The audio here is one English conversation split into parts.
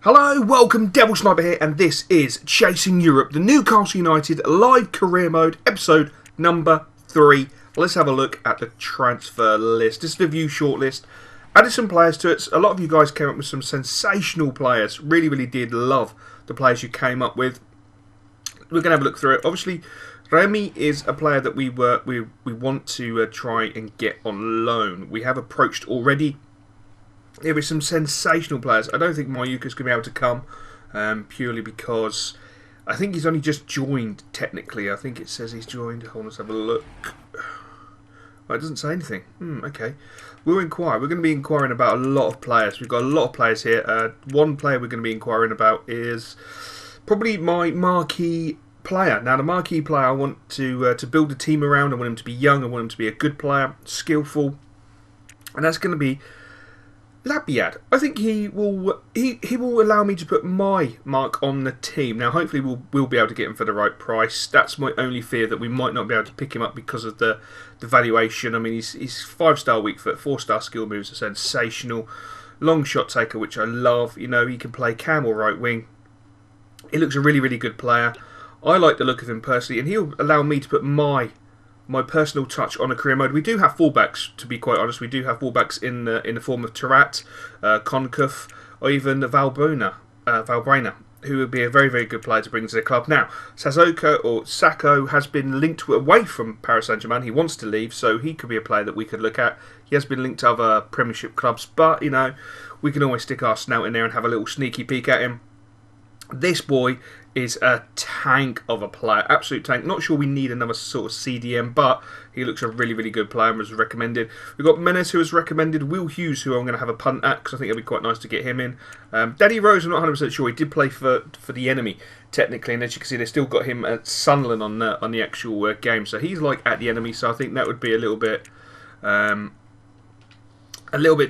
Hello, welcome, Devil Sniper here, and this is Chasing Europe, the Newcastle United live career mode, episode number 3. Let's have a look at the transfer list. This is the view shortlist. Added some players to it. A lot of you guys came up with some sensational players. Really did love the players you came up with. We're going to have a look through it. Obviously, Remy is a player that we want to try and get on loan. We have approached already. There is some sensational players. I don't think Mayuka's going to be able to come purely because I think he's only just joined technically. I think it says he's joined. Hold on, let's have a look. Well, it doesn't say anything. Okay. We'll inquire. We're going to be inquiring about a lot of players. We've got a lot of players here. One player we're going to be inquiring about is probably my marquee player. Now, the marquee player I want to build a team around. I want him to be young. I want him to be a good player, skillful. And that's going to be Labiad. I think he will allow me to put my mark on the team. Now, hopefully, we'll be able to get him for the right price. That's my only fear, that we might not be able to pick him up because of the valuation. I mean, he's 5-star weak foot, 4-star skill moves are sensational. Long shot taker, which I love. You know, he can play cam or right wing. He looks a really good player. I like the look of him personally, and he'll allow me to put my personal touch on a career mode. We do have fullbacks, to be quite honest. We do have fullbacks in the form of Tarat, Konkuf, or even Valbrena, who would be a very good player to bring to the club. Now, Sacco has been linked away from Paris Saint-Germain. He wants to leave, so he could be a player that we could look at. He has been linked to other Premiership clubs, but, you know, we can always stick our snout in there and have a little sneaky peek at him. This boy is a tank of a player, absolute tank. Not sure we need another sort of CDM, but he looks a really good player and was recommended. We've got Menes, who was recommended, Will Hughes, who I'm going to have a punt at because I think it'll be quite nice to get him in. Danny Rose, I'm not 100% sure. He did play for the enemy technically, and as you can see, they still got him at Sunderland on the actual game, so he's like at the enemy. So I think that would be a little bit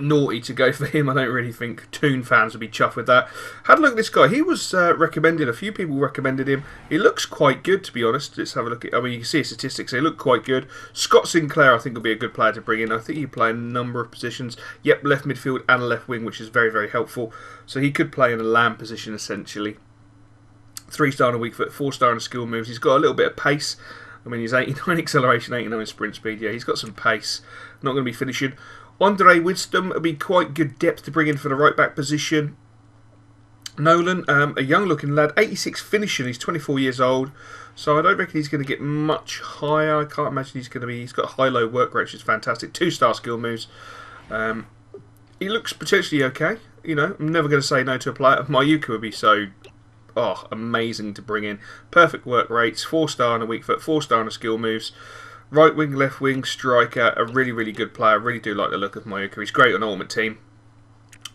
naughty to go for him. I don't really think Toon fans would be chuffed with that. Had a look at this guy. He was recommended. A few people recommended him. He looks quite good, to be honest. Let's have a look at. I mean, you can see his statistics. They look quite good. Scott Sinclair, I think, will be a good player to bring in. I think he play in a number of positions. Yep, left midfield and left wing, which is very helpful. So he could play in a lamb position essentially. 3-star on a weak foot, 4-star on skill moves. He's got a little bit of pace. I mean, he's 89 acceleration, 89 sprint speed. Yeah, he's got some pace. Not going to be finishing. Andre Wisdom would be quite good depth to bring in for the right back position. Nolan, a young looking lad, 86 finishing, he's 24 years old, so I don't reckon he's going to get much higher. I can't imagine he's going to be. He's got high-low work rate, which is fantastic. 2-star skill moves. He looks potentially okay. You know, I'm never going to say no to a player. Mayuka would be so amazing to bring in. Perfect work rates, 4-star on a weak foot, 4-star on a skill moves. Right wing, left wing, striker, a really good player. I really do like the look of Mayuka. He's great on Ultimate Team.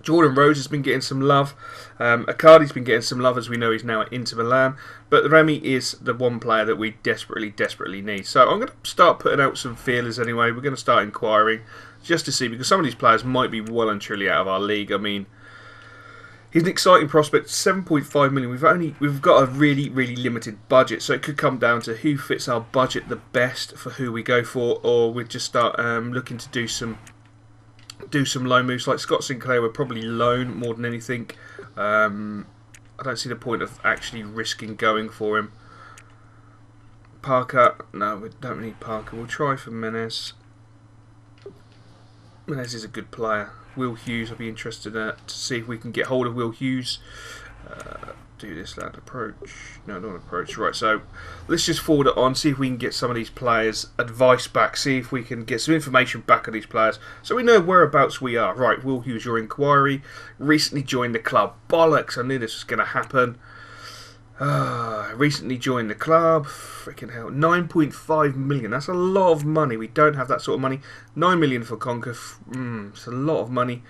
Jordan Rose has been getting some love. Icardi's been getting some love, as we know he's now at Inter Milan. But Remy is the one player that we desperately need. So I'm going to start putting out some feelers anyway. We're going to start inquiring just to see, because some of these players might be well and truly out of our league. I mean, he's an exciting prospect, 7.5 million. We've got a really limited budget, so it could come down to who fits our budget the best for who we go for, or we just start looking to do some loan moves. Like Scott Sinclair would probably loan more than anything. I don't see the point of actually risking going for him. Parker, no, we don't need Parker. We'll try for Menes. Menes is a good player. Will Hughes, I'll be interested to see if we can get hold of Will Hughes. Do this, lad. Approach. No, don't approach. Right, so let's just forward it on, see if we can get some of these players' advice back, see if we can get some information back on these players, so we know whereabouts we are. Right, Will Hughes, your inquiry. Recently joined the club. Bollocks, I knew this was going to happen. Recently joined the club. Freaking hell. 9.5 million. That's a lot of money. We don't have that sort of money. 9 million for Konkuf. It's a lot of money.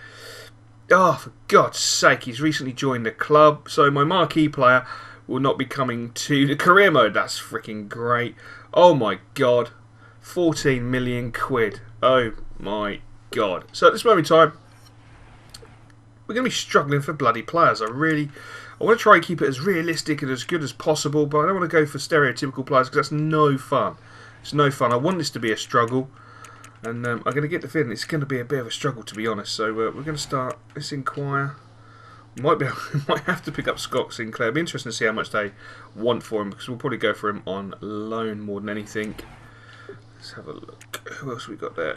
Oh, for God's sake. He's recently joined the club. So my marquee player will not be coming to the career mode. That's freaking great. Oh my God. 14 million quid. Oh my God. So at this moment in time, we're going to be struggling for bloody players. I want to try and keep it as realistic and as good as possible, but I don't want to go for stereotypical players because that's no fun. It's no fun. I want this to be a struggle, and I'm going to get the feeling it's going to be a bit of a struggle, to be honest. So we're going to start. Let's inquire. Might have to pick up Scott Sinclair. It'll be interesting to see how much they want for him, because we'll probably go for him on loan more than anything. Let's have a look. Who else we got there?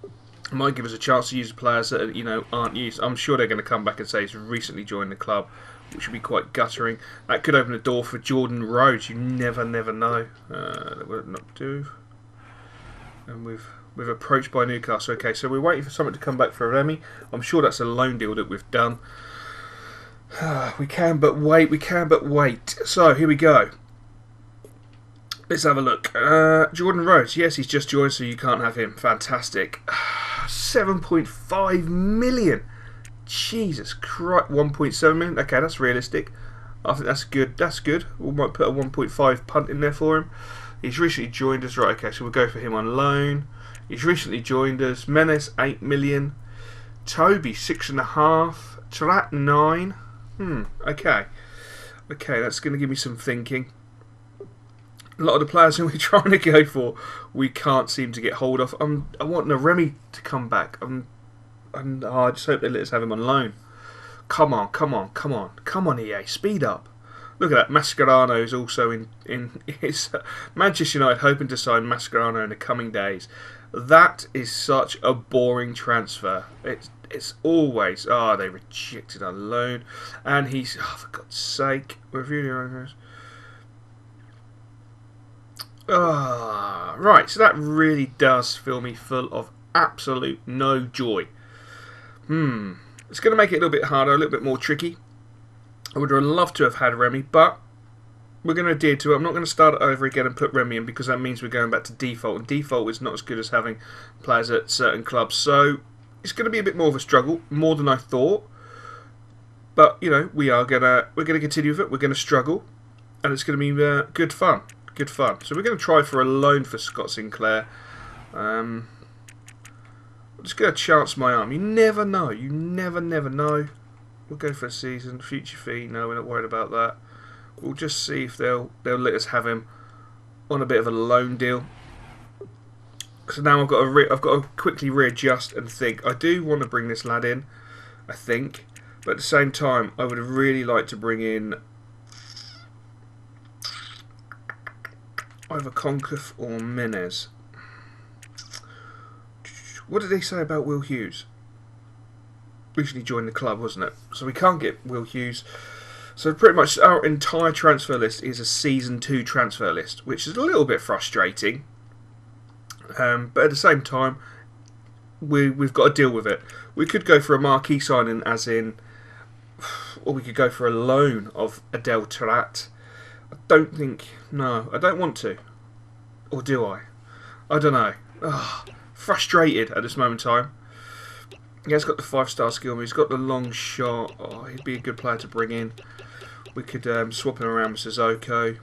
It might give us a chance to use the players that, you know, aren't used. I'm sure they're going to come back and say he's recently joined the club, which would be quite guttering. That could open the door for Jordan Rhodes. You never know. That would not do. And we've approached by Newcastle. Okay, so we're waiting for something to come back for Remy. I'm sure that's a loan deal that we've done. We can but wait. So here we go. Let's have a look. Jordan Rhodes. Yes, he's just joined, so you can't have him. Fantastic. 7.5 million. Jesus Christ. 1.7 million. Okay, that's realistic. I think that's good. That's good. We might put a 1.5 punt in there for him. He's recently joined us. Right, okay, so we'll go for him on loan. He's recently joined us. Menace, 8 million. Toby, 6.5. Tarat, 9. Okay. Okay, that's going to give me some thinking. A lot of the players who we're trying to go for, we can't seem to get hold of. I want Remy to come back. I just hope they let us have him on loan. Come on, EA, speed up. Look at that. Mascherano is also in his Manchester United, hoping to sign Mascherano in the coming days. That is such a boring transfer. It's always they rejected on loan, and he's for God's sake, review. Right, so that really does fill me full of absolute no joy. It's going to make it a little bit harder, a little bit more tricky. I would have loved to have had Remy, but we're going to adhere to it. I'm not going to start it over again and put Remy in, because that means we're going back to default, and default is not as good as having players at certain clubs. So it's going to be a bit more of a struggle, more than I thought. But you know, we're going to continue with it. We're going to struggle, and it's going to be good fun. Good fun. So we're going to try for a loan for Scott Sinclair. I'm just going to chance my arm. You never know. You never know. We'll go for a season. Future fee. No, we're not worried about that. We'll just see if they'll let us have him on a bit of a loan deal. So now I've got to quickly readjust and think. I do want to bring this lad in, I think, but at the same time, I would have really liked to bring in either Concoff or Menez. What did they say about Will Hughes? Recently joined the club, wasn't it? So we can't get Will Hughes. So pretty much our entire transfer list is a Season 2 transfer list, which is a little bit frustrating. But at the same time, we've got to deal with it. We could go for a marquee signing, as in, or we could go for a loan of Adel Tarat. I don't want to. Or do I? I don't know. Frustrated at this moment in time. Yeah, he's got the 5-star skill. He's got the long shot. He'd be a good player to bring in. We could swap him around with Sissoko.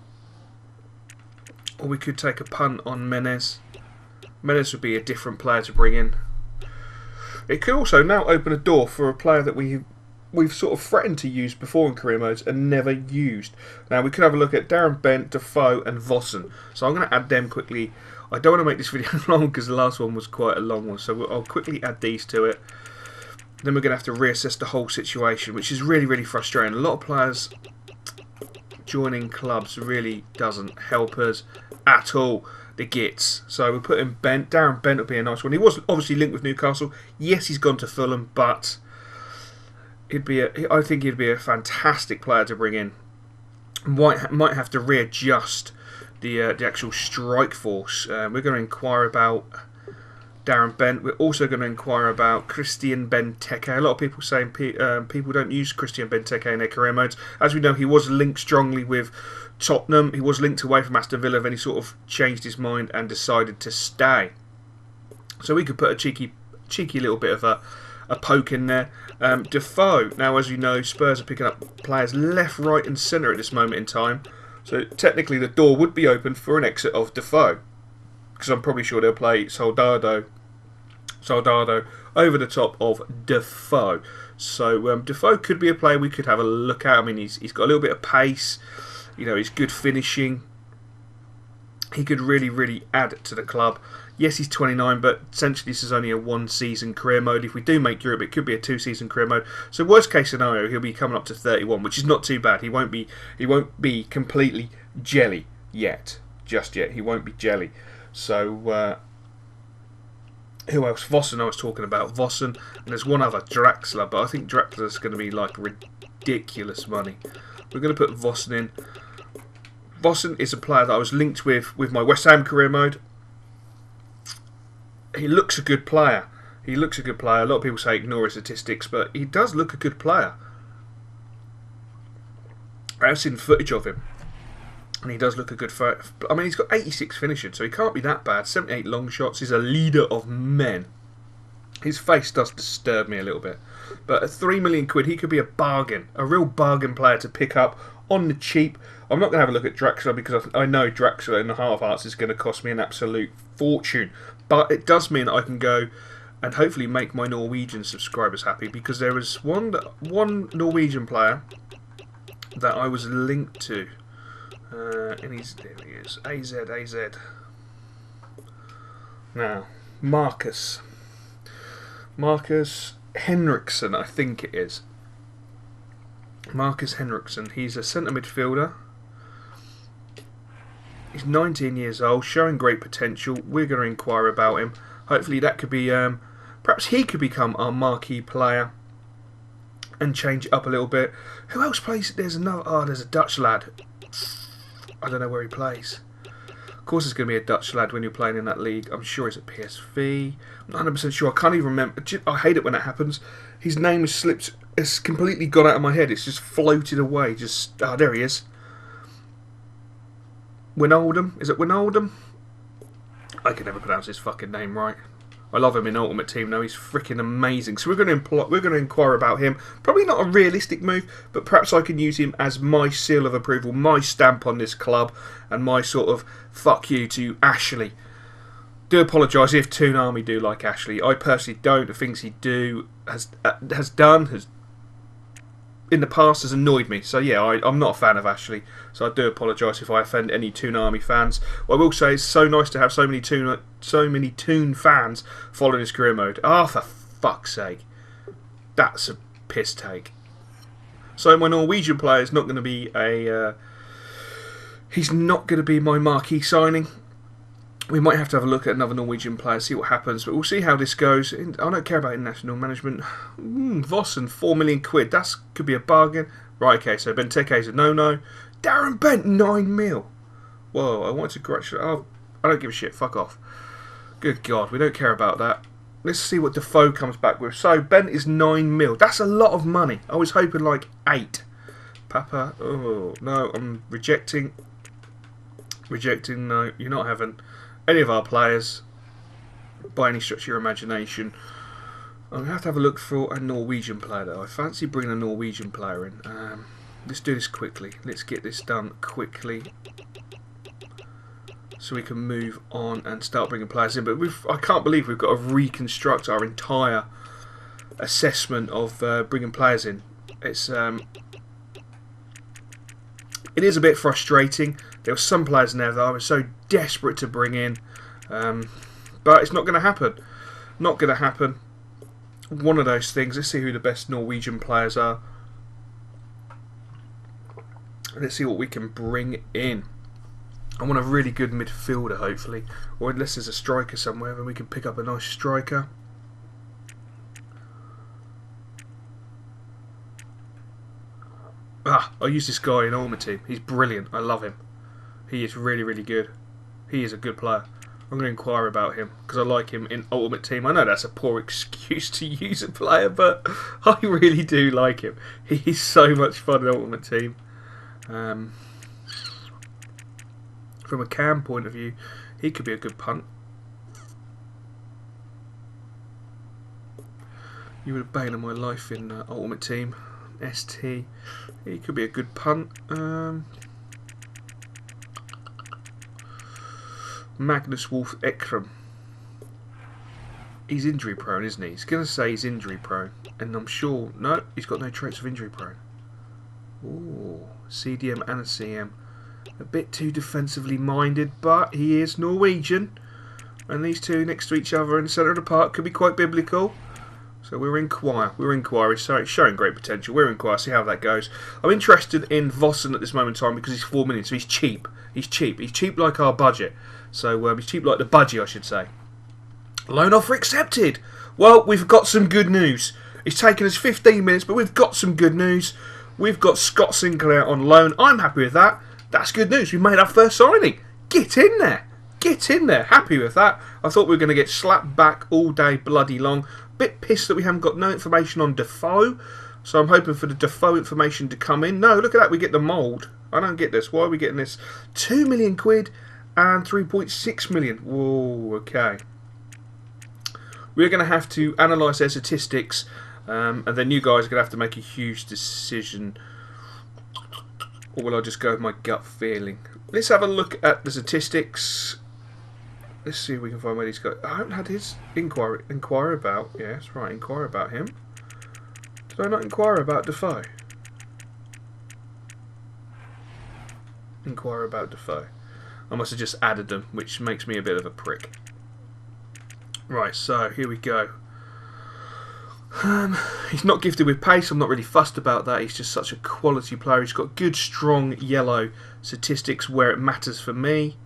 Or we could take a punt on Menez. Menez would be a different player to bring in. It could also now open a door for a player that we've sort of threatened to use before in career modes and never used. Now we could have a look at Darren Bent, Defoe and Vossen. So I'm going to add them quickly. I don't want to make this video long because the last one was quite a long one. So I'll quickly add these to it. Then we're going to have to reassess the whole situation, which is really, really frustrating. A lot of players joining clubs really doesn't help us at all. The gits. So we'll put in Bent. Darren Bent would be a nice one. He was obviously linked with Newcastle. Yes, he's gone to Fulham, but I think he'd be a fantastic player to bring in. Might have to readjust the actual strike force. We're going to inquire about Darren Bent. We're also going to inquire about Christian Benteke. A lot of people saying people don't use Christian Benteke in their career modes. As we know, he was linked strongly with Tottenham. He was linked away from Aston Villa, then he sort of changed his mind and decided to stay. So we could put a cheeky little bit of a poke in there. Defoe. Now, as you know, Spurs are picking up players left, right and centre at this moment in time. So technically the door would be open for an exit of Defoe, because I'm probably sure they'll play Soldado over the top of Defoe. So Defoe could be a player we could have a look at. I mean, he's got a little bit of pace. You know, he's good finishing. He could really, really add to the club. Yes, he's 29, but essentially this is only a 1-season career mode. If we do make Europe, it could be a 2-season career mode. So worst case scenario, he'll be coming up to 31, which is not too bad. He won't be completely jelly yet, just yet. He won't be jelly. So who else? Vossen I was talking about. Vossen, and there's one other, Draxler, but I think Draxler's going to be like ridiculous money. We're going to put Vossen in. Vossen is a player that I was linked with my West Ham career mode. He looks a good player. He looks a good player. A lot of people say ignore his statistics, but he does look a good player. I've seen footage of him, and he does look a good player. I mean, he's got 86 finishing, so he can't be that bad. 78 long shots. He's a leader of men. His face does disturb me a little bit. But at 3 million quid, he could be a bargain. A real bargain player to pick up on the cheap. I'm not going to have a look at Draxler because I know Draxler in the heart of hearts is going to cost me an absolute fortune. But it does mean I can go and hopefully make my Norwegian subscribers happy, because there was one Norwegian player that I was linked to. And there he is. AZ. Now, Marcus Henriksen, I think it is. Marcus Henriksen. He's a centre midfielder. He's 19 years old, showing great potential. We're going to inquire about him. Hopefully that could be, perhaps he could become our marquee player and change it up a little bit. Who else plays? There's a Dutch lad. I don't know where he plays. Of course there's going to be a Dutch lad when you're playing in that league. I'm sure he's at PSV. I'm not 100% sure. I can't even remember. I hate it when that happens. His name has slipped. It's completely gone out of my head. It's just floated away. There he is. Wijnaldum. Is it Wijnaldum? I can never pronounce his fucking name right. I love him in Ultimate Team though. He's freaking amazing. So we're going to inquire about him. Probably not a realistic move, but perhaps I can use him as my seal of approval, my stamp on this club, and my sort of fuck you to Ashley. Do apologise if Toon Army do like Ashley. I personally don't. The things he has done in the past has annoyed me. So yeah, I'm not a fan of Ashley. So I do apologise if I offend any Toon Army fans. What I will say, it's so nice to have so many Toon fans following his career mode. For fuck's sake. That's a piss take. So my Norwegian player is not going to be he's not going to be my marquee signing. We might have to have a look at another Norwegian player, see what happens, but we'll see how this goes. I don't care about international management. Vossen, 4 million quid. That could be a bargain. Right, okay, so Benteke's a no-no. Darren Bent, 9 mil. Whoa, I want to congratulate. Oh, I don't give a shit. Fuck off. Good God, we don't care about that. Let's see what Defoe comes back with. So, Bent is 9 mil. That's a lot of money. I was hoping like 8. Papa, oh, no, I'm rejecting. No, you're not having any of our players by any stretch of your imagination. I'm going to have a look for a Norwegian player though. I fancy bringing a Norwegian player in. Let's do this quickly. Let's get this done quickly so we can move on and start bringing players in. But I can't believe we've got to reconstruct our entire assessment of bringing players in. It is a bit frustrating. There were some players in there that I was so desperate to bring in, but it's not going to happen. Not going to happen. One of those things. Let's see who the best Norwegian players are. Let's see what we can bring in. I want a really good midfielder, hopefully, or unless there's a striker somewhere, then we can pick up a nice striker. I use this guy in Ultimate Team. He's brilliant. I love him. He is really, really good. He is a good player. I'm going to inquire about him because I like him in Ultimate Team. I know that's a poor excuse to use a player, but I really do like him. He's so much fun in Ultimate Team. From a cam point of view, he could be a good punt. You were the bane of my life in Ultimate Team. ST. He could be a good punt. Magnus Wolf Ekram. He's injury prone, isn't he? He's going to say he's injury prone. And I'm sure... No, he's got no traits of injury prone. Ooh, CDM and a CM. A bit too defensively minded, but he is Norwegian. And these two next to each other in the centre of the park could be quite biblical. So we're inquire. So it's showing great potential. We're inquire. See how that goes. I'm interested in Vossen at this moment in time because he's 4 million, so he's cheap. He's cheap like our budget. So he's cheap like the budgie, I should say. Loan offer accepted. Well, we've got some good news. It's taken us 15 minutes, but we've got some good news. We've got Scott Sinclair on loan. I'm happy with that. That's good news. We made our first signing. Get in there. Get in there. Happy with that. I thought we were going to get slapped back all day bloody long. Bit pissed that we haven't got no information on Defoe. So I'm hoping for the Defoe information to come in. No, look at that. We get the mould. I don't get this. Why are we getting this? 2 million quid and 3.6 million. Whoa, okay. We're going to have to analyse their statistics. And then you guys are going to have to make a huge decision. Or will I just go with my gut feeling? Let's have a look at the statistics. Let's see if we can find where he's got. I haven't had his inquire about. Yes, right, inquire about him. Did I not inquire about Defoe? Inquire about Defoe. I must have just added them, which makes me a bit of a prick. Right, so here we go. He's not gifted with pace. I'm not really fussed about that. He's just such a quality player. He's got good, strong yellow statistics where it matters for me.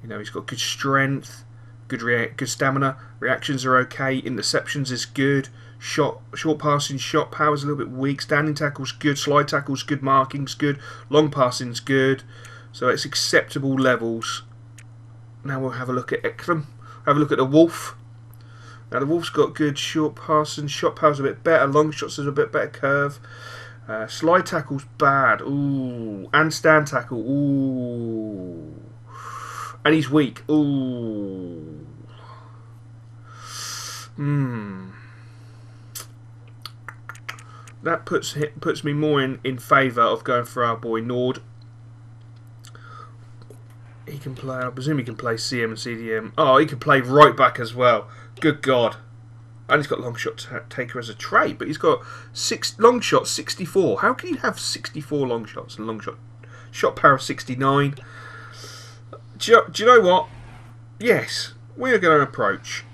You know, he's got good strength, good stamina. Reactions are okay. Interceptions is good. Short passing, shot power is a little bit weak. Standing tackles good. Slide tackles good. Marking's good. Long passing's good. So it's acceptable levels. Now we'll have a look at Ekram. Have a look at the Wolf. Now the Wolf's got good short passing. Shot power's a bit better. Long shots is a bit better curve. Slide tackle's bad. Ooh. And stand tackle. Ooh. And he's weak. Ooh. That puts me more in favour of going for our boy Nord. He can play. I presume he can play CM and CDM. Oh, he can play right back as well. Good God. And he's got long shot taker as a trait, but he's got long shots 64. How can you have 64 long shots and long shot power 69? Do you know what? Yes, we are going to approach.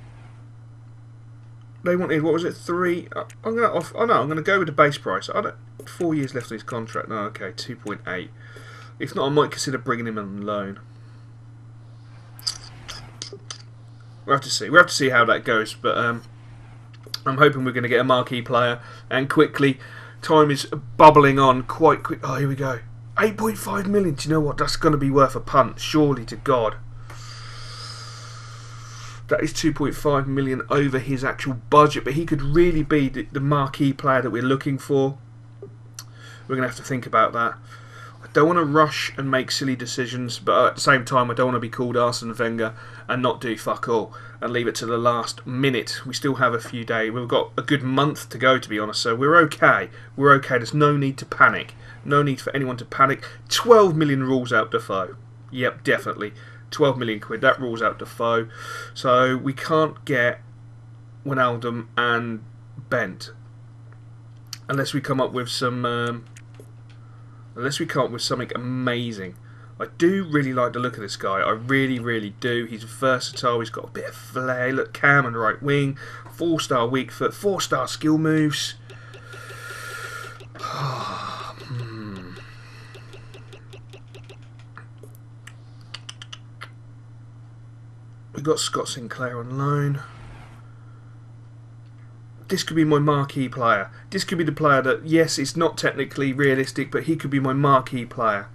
They wanted, what was it, 3? I'm going to go with the base price. 4 years left on his contract. No, okay, 2.8. If not, I might consider bringing him on loan. We'll have to see. We'll have to see how that goes. But I'm hoping we're going to get a marquee player and quickly. Time is bubbling on quite quick. Oh, here we go. 8.5 million. Do you know what? That's going to be worth a punt. Surely to God. That is 2.5 million over his actual budget. But he could really be the marquee player that we're looking for. We're going to have to think about that. I don't want to rush and make silly decisions, but at the same time I don't want to be called Arsene Wenger and not do fuck all and leave it to the last minute. We still have a few days. We've got a good month to go, to be honest, so we're okay. We're okay. There's no need to panic. No need for anyone to panic. 12 million rules out Defoe. Yep, definitely. 12 million quid. That rules out Defoe. So we can't get Wijnaldum and Bent unless we come up with some... Unless we come up with something amazing. I do really like the look of this guy. I really, really do. He's versatile. He's got a bit of flair. Look, Cam on the right wing. 4-star weak foot. 4-star skill moves. We've got Scott Sinclair on loan. This could be my marquee player. This could be the player that, yes, it's not technically realistic, but he could be my marquee player.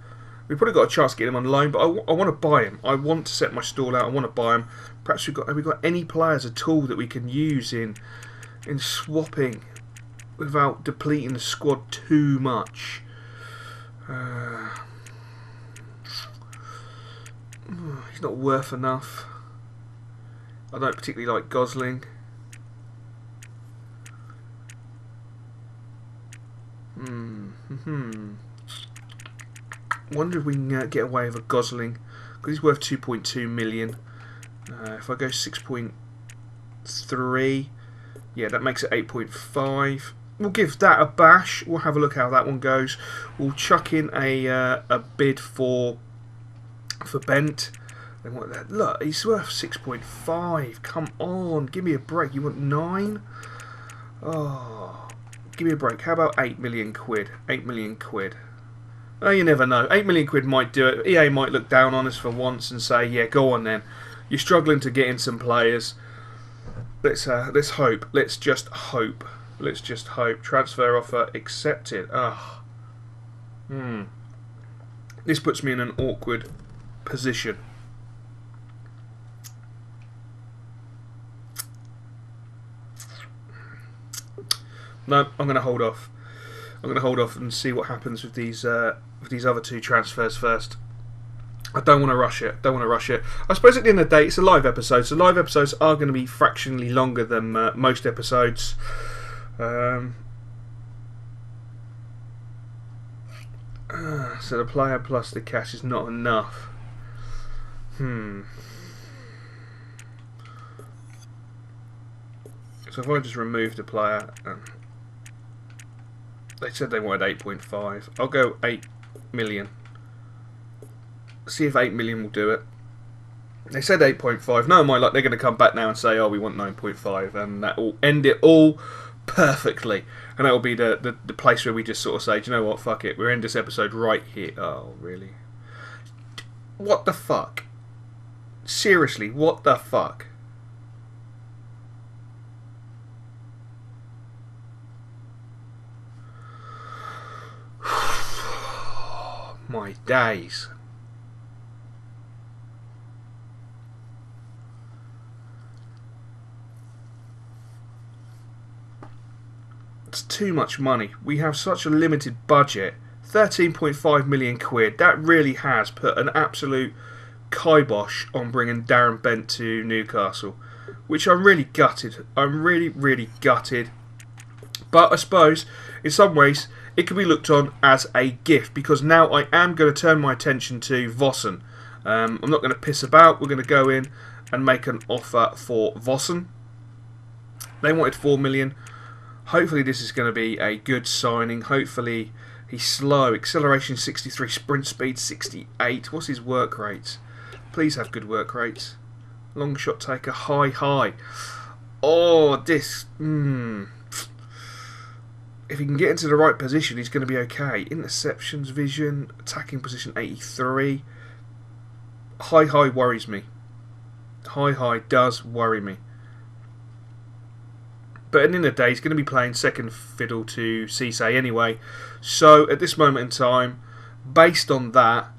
We've probably got a chance to get him on loan, but I want to buy him. I want to set my stall out. I want to buy him. Perhaps have we got any players at all that we can use in swapping without depleting the squad too much? He's not worth enough. I don't particularly like Gosling. Wonder if we can get away with a Gosling, because he's worth 2.2 million. If I go 6.3, yeah, that makes it 8.5. We'll give that a bash. We'll have a look how that one goes. We'll chuck in a bid for Bent. They want that. Look, he's worth 6.5. Come on, give me a break. You want 9? Oh, give me a break. How about 8 million quid? 8 million quid. Oh, you never know. 8 million quid might do it. EA might look down on us for once and say, yeah, go on then. You're struggling to get in some players. Let's hope. Let's just hope. Let's just hope. Transfer offer accepted. Ah. This puts me in an awkward position. No, I'm going to hold off. I'm going to hold off and see what happens with these other 2 transfers first. I don't want to rush it. I suppose at the end of the day, it's a live episode, so live episodes are going to be fractionally longer than most episodes. So the player plus the cash is not enough. So if I just remove the player, they said they wanted 8.5. I'll go 8 million. See if 8 million will do it. They said 8.5. No, my luck, they're going to come back now and say, oh, we want 9.5, and that will end it all perfectly. And that will be the place where we just sort of say, do you know what, fuck it, we'll end this episode right here. Oh, really? What the fuck? Seriously, what the fuck? My days. It's too much money. We have such a limited budget. 13.5 million quid. That really has put an absolute kibosh on bringing Darren Bent to Newcastle, which I'm really gutted. I'm really gutted. But I suppose in some ways it can be looked on as a gift, because now I am going to turn my attention to Vossen. I'm not going to piss about. We're going to go in and make an offer for Vossen. They wanted 4 million. Hopefully this is going to be a good signing. Hopefully he's slow. Acceleration 63, sprint speed 68. What's his work rates? Please have good work rates. Long shot taker, high. Oh, this. If he can get into the right position, he's going to be okay. Interceptions, vision, attacking position 83. High worries me. High does worry me. But at the end of the day, he's going to be playing second fiddle to Cisse anyway. So at this moment in time, based on that,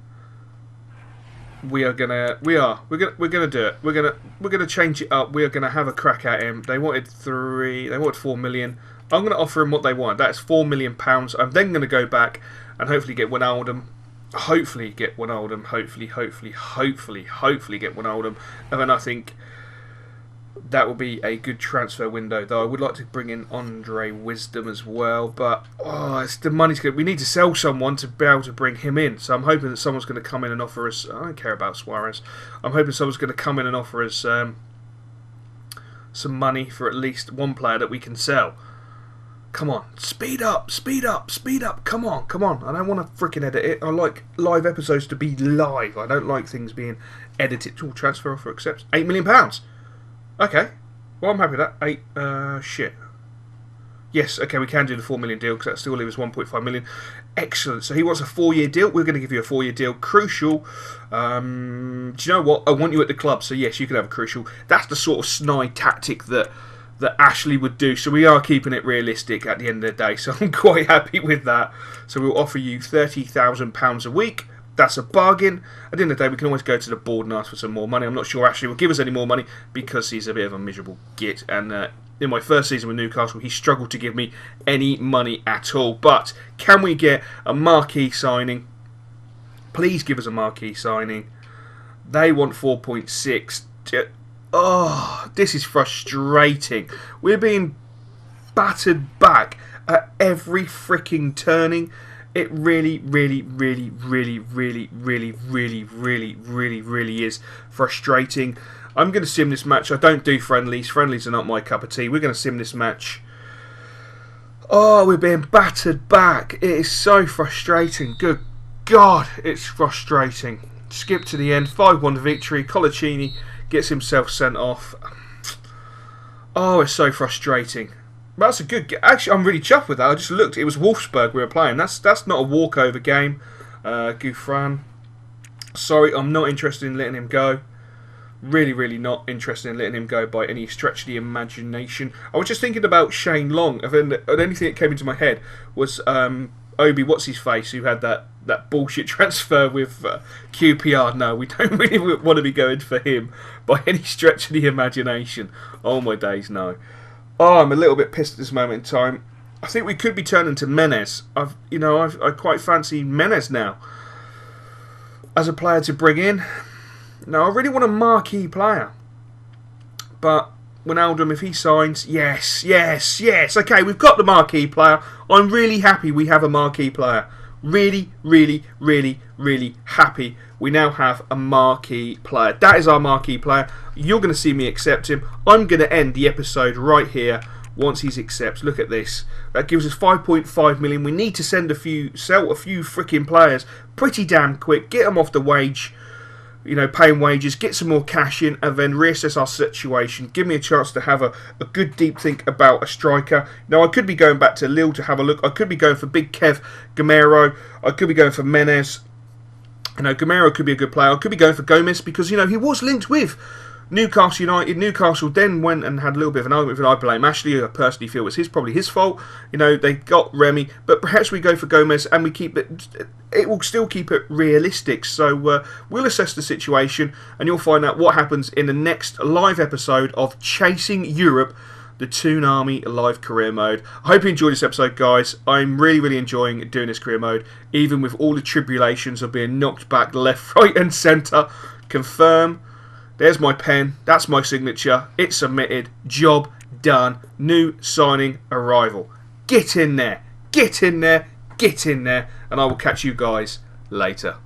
we're gonna do it. We're gonna change it up. We are gonna have a crack at him. They wanted 4 million. I'm gonna offer him what they want. That's £4 million. I'm then gonna go back and hopefully get Wijnaldum. Hopefully get Wijnaldum. Hopefully get Wijnaldum. And then I think that will be a good transfer window. Though I would like to bring in Andre Wisdom as well, but it's the money's good. We need to sell someone to be able to bring him in. So I'm hoping that someone's going to come in and offer us. I don't care about Suarez. I'm hoping someone's going to come in and offer us some money for at least one player that we can sell. Come on, speed up. Come on. I don't want to freaking edit it. I like live episodes to be live. I don't like things being edited. Transfer offer accepts. £8 million. Okay, well I'm happy with that. Shit. Yes, okay, we can do the 4 million deal because that still leaves 1.5 million. Excellent. So he wants a 4-year deal. We're going to give you a 4-year deal. Crucial. Do you know what? I want you at the club. So yes, you can have a crucial. That's the sort of snide tactic that Ashley would do. So we are keeping it realistic at the end of the day. So I'm quite happy with that. So we'll offer you £30,000 a week. That's a bargain. At the end of the day, we can always go to the board and ask for some more money. I'm not sure Ashley will give us any more money because he's a bit of a miserable git. And in my first season with Newcastle, he struggled to give me any money at all. But can we get a marquee signing? Please give us a marquee signing. They want 4.6. Oh, this is frustrating. We're being battered back at every freaking turning. It really is frustrating. I'm going to sim this match. I don't do friendlies. Friendlies are not my cup of tea. We're going to sim this match. Oh, we're being battered back. It is so frustrating. Good God, it's frustrating. Skip to the end, 5-1 victory. Colicini gets himself sent off. Oh, it's so frustrating. That's a good game. Actually, I'm really chuffed with that. I just looked. It was Wolfsburg we were playing. That's not a walkover game. Gouffran. Sorry, I'm not interested in letting him go. Really not interested in letting him go by any stretch of the imagination. I was just thinking about Shane Long. And the only thing that came into my head was Obi, what's his face, who had that bullshit transfer with QPR. No, we don't really want to be going for him by any stretch of the imagination. Oh my days, no. Oh, I'm a little bit pissed at this moment in time. I think we could be turning to Menez. I quite fancy Menez now as a player to bring in. Now, I really want a marquee player. But Wijnaldum, if he signs, yes. Okay, we've got the marquee player. I'm really happy we have a marquee player. Really happy we now have a marquee player. That is our marquee player. You're going to see me accept him. I'm going to end the episode right here once he accepts. Look at this. That gives us 5.5 million. We need to sell a few freaking players pretty damn quick. Get them off the wage. Paying wages, get some more cash in, and then reassess our situation. Give me a chance to have a good deep think about a striker. Now, I could be going back to Lille to have a look. I could be going for Big Kev Gamero. I could be going for Menez. Gamero could be a good player. I could be going for Gomez because, he was linked with Newcastle United. Newcastle then went and had a little bit of an argument with I blame Ashley. I personally feel it's probably his fault. They got Remy, but perhaps we go for Gomez and we keep it. It will still keep it realistic. So we'll assess the situation, and you'll find out what happens in the next live episode of Chasing Europe, the Toonami live career mode. I hope you enjoyed this episode, guys. I'm really enjoying doing this career mode, even with all the tribulations of being knocked back left, right, and centre. Confirm. There's my pen. That's my signature. It's submitted. Job done. New signing arrival. Get in there. And I will catch you guys later.